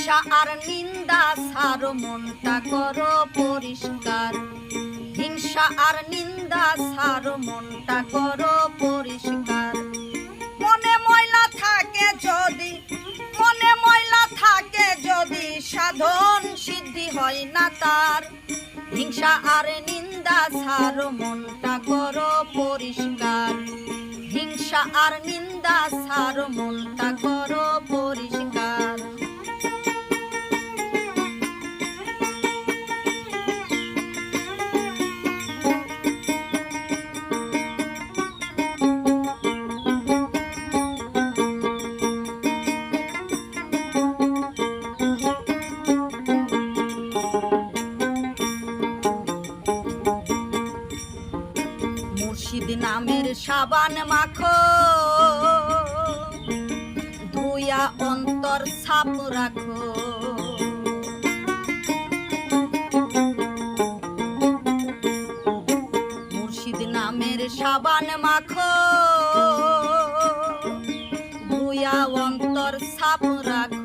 হিংসা আর নিন্দা ছাড়ো, মনটা করো পরিষ্কার। হিংসা আর নিন্দা ছাড়ো, মনটা করো পরিষ্কার। মনে ময়লা থাকে যদি, মনে ময়লা থাকে যদি, সাধন সিদ্ধি হয় না তার। হিংসা আর নিন্দা ছাড়ো, মনটা করো পরিষ্কার। হিংসা আর নিন্দা ছাড়ো, মনটা করো পরিষ্কার। মুর্শিদ নামের সাবান মাখো, ধুইয়া অন্তর সাপ রাখো। মুর্শিদ নামের সাবান মাখো, ধুইয়া অন্তর সাপ রাখো।